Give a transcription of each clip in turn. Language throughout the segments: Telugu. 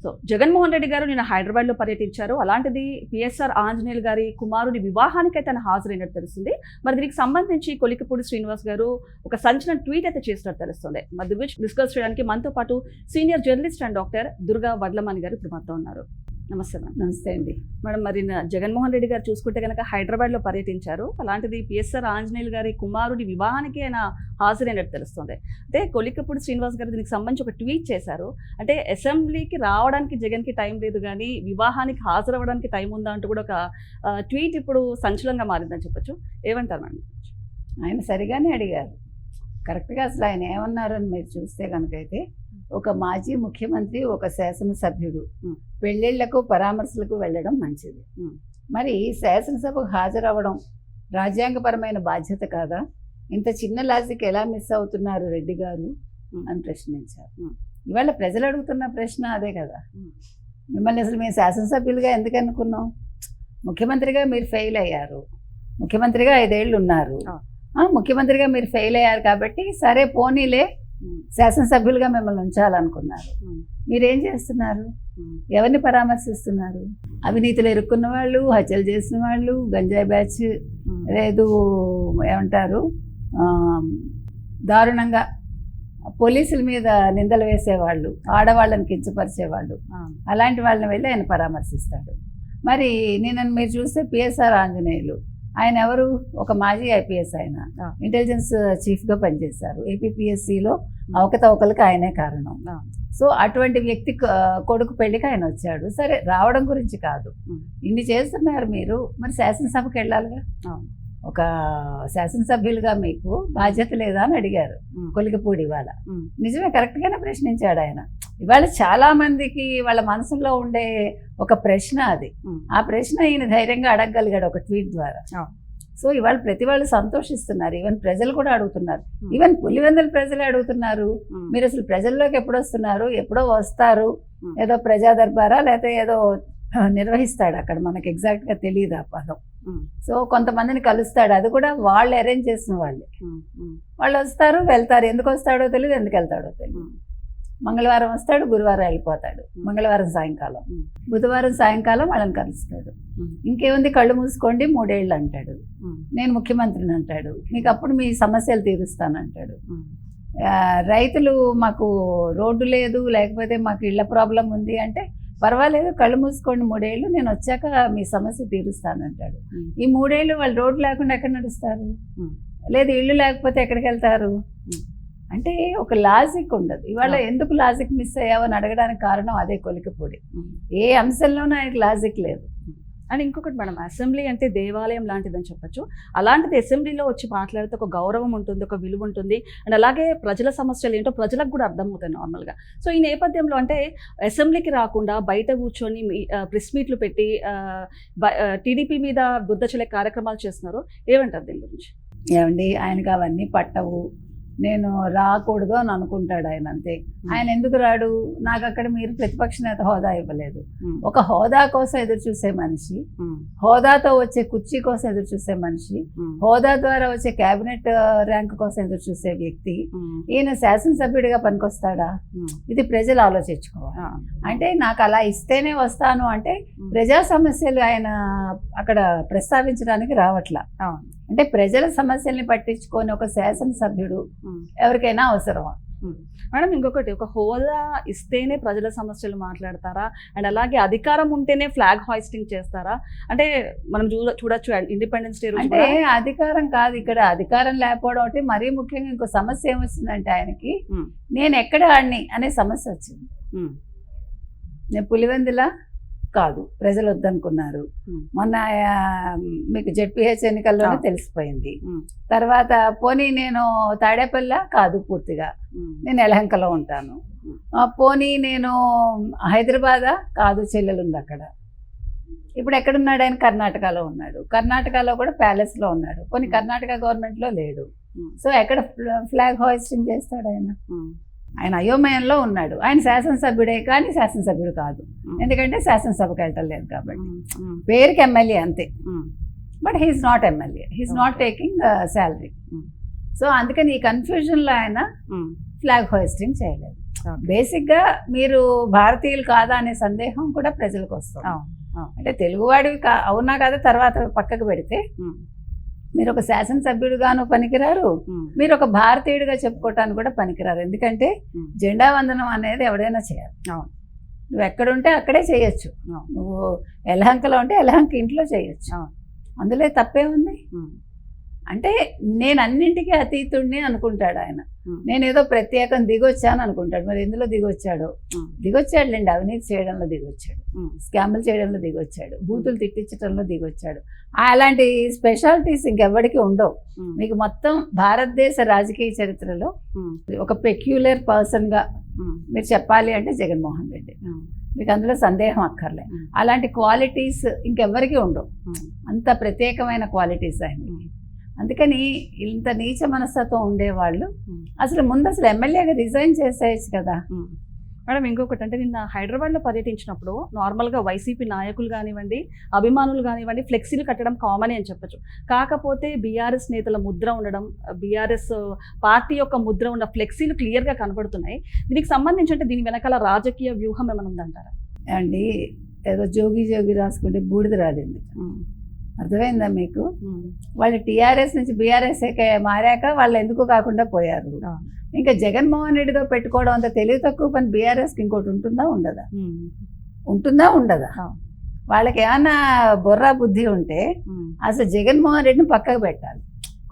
సో జగన్మోహన్ రెడ్డి గారు నిన్న హైదరాబాద్లో పర్యటించారు. అలాంటిది పిఎస్ఆర్ ఆంజనేయులు గారి కుమారుడి వివాహానికి అయితే ఆయన హాజరైనట్టు తెలుస్తుంది. మరి దీనికి సంబంధించి కొలికపూడి శ్రీనివాస్ గారు ఒక సంచలన ట్వీట్ అయితే చేసినట్టు తెలుస్తుంది. మరి దీని గురించి డిస్కస్ చేయడానికి మనతో పాటు senior journalist and doctor Durga Vadlamani గారు ఇప్పుడు మనతో ఉన్నారు. నమస్తే మేడం. నమస్తే అండి మేడం, మరి జగన్మోహన్ రెడ్డి గారు చూసుకుంటే కనుక హైదరాబాద్లో పర్యటించారు. అలాంటిది పిఎస్ఆర్ ఆంజనేయులు గారి కుమారుడి వివాహానికి ఆయన హాజరైనట్టు తెలుస్తుంది. అంటే కొలికపూడి శ్రీనివాస్ గారు దీనికి సంబంధించి ఒక ట్వీట్ చేశారు. అంటే అసెంబ్లీకి రావడానికి జగన్కి టైం లేదు, కానీ వివాహానికి హాజరవ్వడానికి టైం ఉందా అంటూ కూడా ఒక ట్వీట్ ఇప్పుడు సంచలనంగా మారిందని చెప్పొచ్చు. ఏమంటారు మేడం? ఆయన సరిగానే అడిగారు. కరెక్ట్గా అసలు ఆయన ఏమన్నారని మీరు చూస్తే కనుకైతే, ఒక మాజీ ముఖ్యమంత్రి, ఒక శాసనసభ్యుడు పెళ్ళిళ్లకు పరామర్శలకు వెళ్ళడం మంచిది. మరి శాసనసభకు హాజరవ్వడం రాజ్యాంగపరమైన బాధ్యత కాదా? ఇంత చిన్న లాజిక్ ఎలా మిస్ అవుతున్నారు రెడ్డి గారు అని ప్రశ్నించారు. ఇవాళ ప్రజలు అడుగుతున్న ప్రశ్న అదే కదా. మిమ్మల్ని అసలు మేము శాసనసభ్యులుగా ఎందుకు అనుకున్నాం? ముఖ్యమంత్రిగా మీరు ఫెయిల్ అయ్యారు, ముఖ్యమంత్రిగా 5 ఏళ్ళు ఉన్నారు, ముఖ్యమంత్రిగా మీరు ఫెయిల్ అయ్యారు కాబట్టి సరే పోనీలే శాసనసభ్యులుగా మిమ్మల్ని ఉంచాలనుకున్నారు. మీరేం చేస్తున్నారు? ఎవరిని పరామర్శిస్తున్నారు? అవినీతిలో ఇరుక్కున్న వాళ్ళు, హత్యలు చేసిన వాళ్ళు, గంజాయి బ్యాచ్, లేదు ఏమంటారు దారుణంగా పోలీసుల మీద నిందలు వేసేవాళ్ళు, ఆడవాళ్ళని కించపరిచేవాళ్ళు, అలాంటి వాళ్ళని వెళ్ళి ఆయన పరామర్శిస్తాడు. మరి నేను మీరు చూస్తే పిఎస్ఆర్ ఆంజనేయులు ఆయన ఎవరు? ఒక మాజీ ఐపీఎస్, ఆయన ఇంటెలిజెన్స్ చీఫ్గా పనిచేశారు. ఏపీపీఎస్సీలో అవకతవకలకు ఆయనే కారణం. సో అటువంటి వ్యక్తి కొడుకు పెళ్లికి ఆయన వచ్చాడు. సరే, రావడం గురించి కాదు, ఇన్ని చేస్తున్నారు మీరు, మరి శాసనసభకు వెళ్ళాలిగా. ఒక శాసనసభ్యులుగా మీకు బాధ్యత లేదా అని అడిగారు కొలికపూడి. ఇవాళ నిజమే, కరెక్ట్గానే ప్రశ్నించాడు ఆయన. ఇవాళ చాలా మందికి వాళ్ళ మనసులో ఉండే ఒక ప్రశ్న అది. ఆ ప్రశ్న ఈయన ధైర్యంగా అడగగలిగాడు ఒక ట్వీట్ ద్వారా. సో ఇవాళ ప్రతి వాళ్ళు సంతోషిస్తున్నారు. ఈవెన్ ప్రజలు కూడా అడుగుతున్నారు. ఈవెన్ పులివెందుల ప్రజలే అడుగుతున్నారు, మీరు అసలు ప్రజల్లోకి ఎప్పుడు వస్తున్నారు, ఎప్పుడో వస్తారు, ఏదో ప్రజా దర్బారా లేకపోతే ఏదో నిర్వహిస్తాడు అక్కడ, మనకి ఎగ్జాక్ట్గా తెలియదు ఆ పదం. సో కొంతమందిని కలుస్తాడు, అది కూడా వాళ్ళు అరేంజ్ చేసిన వాళ్ళే. వాళ్ళు వస్తారు, వెళ్తారు. ఎందుకు వస్తాడో తెలియదు, ఎందుకు వెళ్తాడో తెలియదు. మంగళవారం వస్తాడు, గురువారం వెళ్ళిపోతాడు, మంగళవారం సాయంకాలం, బుధవారం సాయంకాలం వాళ్ళని కలుస్తాడు. ఇంకేముంది, కళ్ళు మూసుకోండి 3 ఏళ్ళు అంటాడు, నేను ముఖ్యమంత్రిని అంటాడు, మీకు అప్పుడు మీ సమస్యలు తీరుస్తానంటాడు. రైతులు మాకు రోడ్డు లేదు, లేకపోతే మాకు ఇళ్ల ప్రాబ్లం ఉంది అంటే పర్వాలేదు, కళ్ళు మూసుకోండి 3 ఏళ్ళు, నేను వచ్చాక మీ సమస్య తీరుస్తానంటాడు. ఈ 3 ఏళ్ళు వాళ్ళు రోడ్డు లేకుండా ఎక్కడ నడుస్తారు? లేదు, ఇల్లు లేకపోతే ఎక్కడికి వెళ్తారు? అంటే ఒక లాజిక్ ఉండదు. ఇవాళ ఎందుకు లాజిక్ మిస్ అయ్యావని అడగడానికి కారణం అదే కొలికపూడి. ఏ అంశంలోనూ ఆయనకి లాజిక్ లేదు. అండ్ ఇంకొకటి మేడం, అసెంబ్లీ అంటే దేవాలయం లాంటిదని చెప్పొచ్చు. అలాంటిది అసెంబ్లీలో వచ్చి మాట్లాడితే ఒక గౌరవం ఉంటుంది, ఒక విలువ ఉంటుంది. అండ్ అలాగే ప్రజల సమస్యలు ఏంటో ప్రజలకు కూడా అర్థమవుతాయి నార్మల్గా. సో ఈ నేపథ్యంలో అంటే అసెంబ్లీకి రాకుండా బయట కూర్చొని ప్రెస్ మీట్లు పెట్టి టీడీపీ మీద బుద్ధ చెల్లె కార్యక్రమాలు చేస్తున్నారు. ఏమంటారు దీని గురించి? ఏమండి, ఆయనకి అవన్నీ పట్టవు, నేను రాకూడదు అని అనుకుంటాడు ఆయన, అంతే. ఆయన ఎందుకు రాడు? నాకు అక్కడ మీరు ప్రతిపక్ష నేత హోదా ఇవ్వలేదు. ఒక హోదా కోసం ఎదురు చూసే మనిషి, హోదాతో వచ్చే కుర్చీ కోసం ఎదురు చూసే మనిషి, హోదా ద్వారా వచ్చే కేబినెట్ ర్యాంక్ కోసం ఎదురు చూసే వ్యక్తి ఈయన శాసనసభ్యుడిగా పనికొస్తాడా? ఇది ప్రజలు ఆలోచించుకోవాలి. అంటే నాకు అలా ఇస్తేనే వస్తాను అంటే ప్రజా సమస్యలు ఆయన అక్కడ ప్రస్తావించడానికి రావట్లా. అంటే ప్రజల సమస్యల్ని పట్టించుకొని ఒక శాసనసభ్యుడు ఎవరికైనా అవసరమా? మేడం, ఇంకొకటి, ఒక హోదా ఇస్తేనే ప్రజల సమస్యలు మాట్లాడతారా? అండ్ అలాగే అధికారం ఉంటేనే ఫ్లాగ్ హాయిస్టింగ్ చేస్తారా? అంటే మనం చూడొచ్చు ఇండిపెండెన్స్ డే అంటే అధికారం కాదు ఇక్కడ, అధికారం లేకపోవడం ఒకటి. మరీ ముఖ్యంగా ఇంకో సమస్య ఏమొచ్చిందంటే ఆయనకి, నేను ఎక్కడ ఆడిని అనే సమస్య వచ్చింది. నేను పులివెందుల కాదు, ప్రజలు వద్దనుకున్నారు. మొన్న మీకు జెడ్పీహెచ్ ఎన్నికల్లోనే తెలిసిపోయింది. తర్వాత పోనీ నేను తాడేపల్లి కాదు, పూర్తిగా నేను యలహంకలో ఉంటాను. పోనీ నేను హైదరాబాదా కాదు, చెల్లెలు ఉంది అక్కడ. ఇప్పుడు ఎక్కడున్నాడు ఆయన? కర్ణాటకలో ఉన్నాడు. కర్ణాటకలో కూడా ప్యాలెస్లో ఉన్నాడు. పోనీ కర్ణాటక గవర్నమెంట్లో లేడు. సో ఎక్కడ ఫ్లాగ్ హాయిస్టింగ్ చేస్తాడు ఆయన? ఆయన అయోమయంలో ఉన్నాడు. ఆయన శాసనసభ్యుడే కానీ శాసనసభ్యుడు కాదు, ఎందుకంటే శాసనసభకు వెళ్ళటం లేదు కాబట్టి. పేరుకి ఎమ్మెల్యే అంతే, but he's not MLA, he's not taking salary. So అందుకని ఈ కన్ఫ్యూజన్లో ఆయన ఫ్లాగ్ హోయిస్టింగ్ చేయలేదు. బేసిక్గా మీరు భారతీయులు కాదా అనే సందేహం కూడా ప్రజలకు వస్తుంది. అంటే తెలుగువాడివి అవునా కదా తర్వాత పక్కకు పెడితే, మీరు ఒక శాసనసభ్యుడిగాను పనికిరారు, మీరు ఒక భారతీయుడిగా చెప్పుకోవటానికి కూడా పనికిరారు. ఎందుకంటే జెండా వందనం అనేది ఎవడైనా చేయాలి. నువ్వు ఎక్కడుంటే అక్కడే చేయొచ్చు. నువ్వు ఎలహంకలో ఉంటే ఎలహంక ఇంట్లో చేయొచ్చు. అందులో తప్పే ఉంది. అంటే నేను అన్నింటికీ అతీతుడిని అనుకుంటాడు ఆయన. నేను ఏదో ప్రత్యేకం దిగొచ్చాను అనుకుంటాడు. మరి ఎందులో దిగొచ్చాడో? దిగొచ్చాడులేండి, అవినీతి చేయడంలో దిగొచ్చాడు, స్కాములు చేయడంలో దిగొచ్చాడు, బూతులు తిట్టించడంలో దిగొచ్చాడు. అలాంటి స్పెషాలిటీస్ ఇంకెవ్వడికి ఉండవు. మీకు మొత్తం భారతదేశ రాజకీయ చరిత్రలో ఒక పెక్యులర్ పర్సన్గా మీరు చెప్పాలి అంటే జగన్మోహన్ రెడ్డి. మీకు అందులో సందేహం అక్కర్లే. అలాంటి క్వాలిటీస్ ఇంకెవ్వరికీ ఉండవు. అంత ప్రత్యేకమైన క్వాలిటీస్ ఆయన. అందుకని ఇంత నీచ మనస్తత్వం ఉండేవాళ్ళు అసలు ముందు ఎమ్మెల్యేగా రిజైన్ చేసేయచ్చు కదా. మేడం ఇంకొకటి అంటే నిన్న హైదరాబాద్లో పర్యటించినప్పుడు నార్మల్గా వైసీపీ నాయకులు కానివ్వండి, అభిమానులు కానివ్వండి, ఫ్లెక్సీలు కట్టడం కామన్ అని చెప్పచ్చు. కాకపోతే బీఆర్ఎస్ నేతల ముద్ర ఉండడం, బీఆర్ఎస్ పార్టీ యొక్క ముద్ర ఉన్న ఫ్లెక్సీలు క్లియర్గా కనబడుతున్నాయి. దీనికి సంబంధించి అంటే దీని వెనకాల రాజకీయ వ్యూహం ఏమైనా ఉందంటారా? అండి ఏదో జోగి జోగి రాసుకుంటే బూడిద రాలింది. అర్థమైందా మీకు? వాళ్ళు టీఆర్ఎస్ నుంచి బీఆర్ఎస్ మారాక వాళ్ళు ఎందుకు కాకుండా పోయారు. ఇంకా జగన్మోహన్ రెడ్డితో పెట్టుకోవడం అంత తెలివి తక్కువ పని బీఆర్ఎస్కి ఇంకోటి ఉంటుందా ఉండదా? ఉంటుందా ఉండదా? వాళ్ళకి ఏమన్నా బొర్రా బుద్ధి ఉంటే అసలు జగన్మోహన్ రెడ్డిని పక్కకు పెట్టాలి.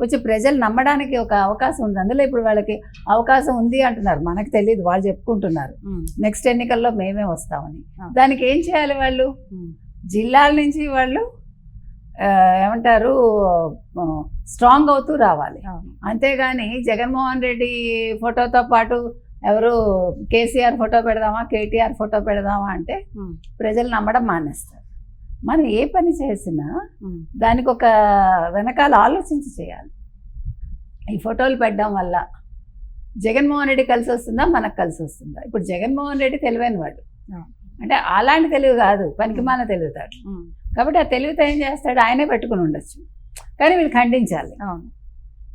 కొంచెం ప్రజలు నమ్మడానికి ఒక అవకాశం ఉంది. అందులో ఇప్పుడు వాళ్ళకి అవకాశం ఉంది అంటున్నారు, మనకు తెలియదు, వాళ్ళు చెప్పుకుంటున్నారు నెక్స్ట్ ఎన్నికల్లో మేమే వస్తామని. దానికి ఏం చేయాలి? వాళ్ళు జిల్లాల నుంచి వాళ్ళు ఏమంటారు స్ట్రాంగ్ అవుతూ రావాలి. అంతేగాని జగన్మోహన్ రెడ్డి ఫోటోతో పాటు ఎవరు కేసీఆర్ ఫోటో పెడదామా, కేటీఆర్ ఫోటో పెడదామా అంటే ప్రజలు నమ్మడం మానేస్తారు. మనం ఏ పని చేసినా దానికి ఒక వెనకాల ఆలోచించి చేయాలి. ఈ ఫోటోలు పెట్టడం వల్ల జగన్మోహన్ రెడ్డి కలిసి వస్తుందా, మనకు కలిసి వస్తుందా? ఇప్పుడు జగన్మోహన్ రెడ్డి తెలివైన వాడు, అంటే అలాంటి తెలివి కాదు, పనికిమాల తెలివితాడు. కాబట్టి ఆ తెలివితో ఏం చేస్తాడు? ఆయనే పెట్టుకుని ఉండొచ్చు, కానీ వీళ్ళు ఖండించాలి.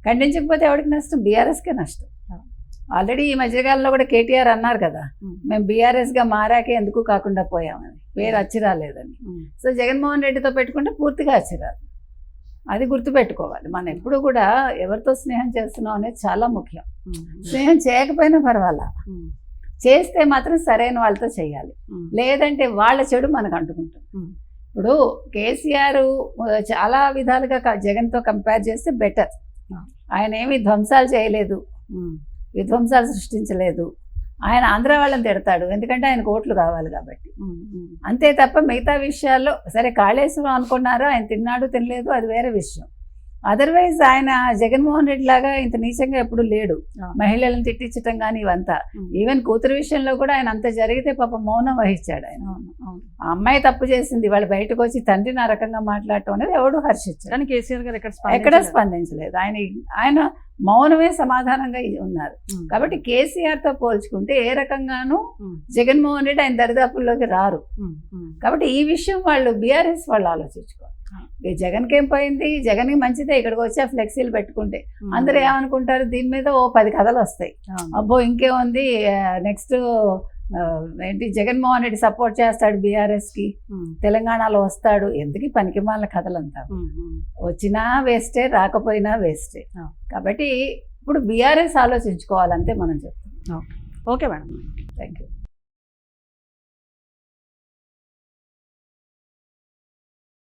ఖండించకపోతే ఎవరికి నష్టం? బీఆర్ఎస్కే నష్టం. ఆల్రెడీ ఈ మధ్యకాలంలో కూడా కేటీఆర్ అన్నారు కదా, మేము బీఆర్ఎస్గా మారాకే ఎందుకు కాకుండా పోయామని, పేరు అచ్చిరాలేదని. సో జగన్మోహన్ రెడ్డితో పెట్టుకుంటే పూర్తిగా అచ్చిరాదు. అది గుర్తుపెట్టుకోవాలి. మనం ఎప్పుడు కూడా ఎవరితో స్నేహం చేస్తున్నాం అనేది చాలా ముఖ్యం. స్నేహం చేయకపోయినా పర్వాలా, చేస్తే మాత్రం సరైన వాళ్ళతో చేయాలి. లేదంటే వాళ్ళ చెడు మనకు అంటుకుంటుంది. ఇప్పుడు కేసీఆర్ చాలా విధాలుగా జగన్తో కంపేర్ చేస్తే బెటర్. ఆయన ఏమి ధ్వంసాలు చేయలేదు, విధ్వంసాలు సృష్టించలేదు. ఆయన ఆంధ్ర వాళ్ళని తిడతాడు, ఎందుకంటే ఆయనకు ఓట్లు కావాలి కాబట్టి. అంతే తప్ప మిగతా విషయాల్లో సరే కాళేశ్వరం అనుకున్నారు, ఆయన తిన్నాడు తినలేదు అది వేరే విషయం. అదర్వైజ్ ఆయన జగన్మోహన్ రెడ్డి లాగా ఇంత నీచంగా ఎప్పుడు లేడు. మహిళలను తిట్టించటం కానీ ఇవంతా, ఈవెన్ కూతురు విషయంలో కూడా ఆయన అంత జరిగితే పాపం మౌనం వహించాడు ఆయన. ఆ అమ్మాయి తప్పు చేసింది, వాళ్ళు బయటకు వచ్చి తండ్రిని ఆ రకంగా మాట్లాడటం అనేది ఎవడు హర్షించాడు. కానీ కేసీఆర్ గారు ఎక్కడ స్పందించలేదు. ఆయన మౌనమే సమాధానంగా ఉన్నారు. కాబట్టి కేసీఆర్తో పోల్చుకుంటే ఏ రకంగానూ జగన్మోహన్ రెడ్డి ఆయన దరిదాపుల్లోకి రారు. కాబట్టి ఈ విషయం వాళ్ళు బీఆర్ఎస్ వాళ్ళు ఆలోచించుకోవాలి. జగన్కి ఏం పోయింది, జగన్కి మంచిదే ఇక్కడికి వచ్చి ఆ ఫ్లెక్సీలు పెట్టుకుంటే. అందరూ ఏమనుకుంటారు, దీని మీద ఓ 10 కథలు వస్తాయి. అబ్బో ఇంకేముంది, నెక్స్ట్ ఏంటి జగన్మోహన్ రెడ్డి సపోర్ట్ చేస్తాడు బీఆర్ఎస్కి, తెలంగాణలో వస్తాడు, ఎందుకు పనికిమాలిన కథలంతా. వచ్చినా వేస్టే, రాకపోయినా వేస్టే. కాబట్టి ఇప్పుడు బీఆర్ఎస్ ఆలోచించుకోవాలంతే మనం చెప్తాం. Okay madam, thank you.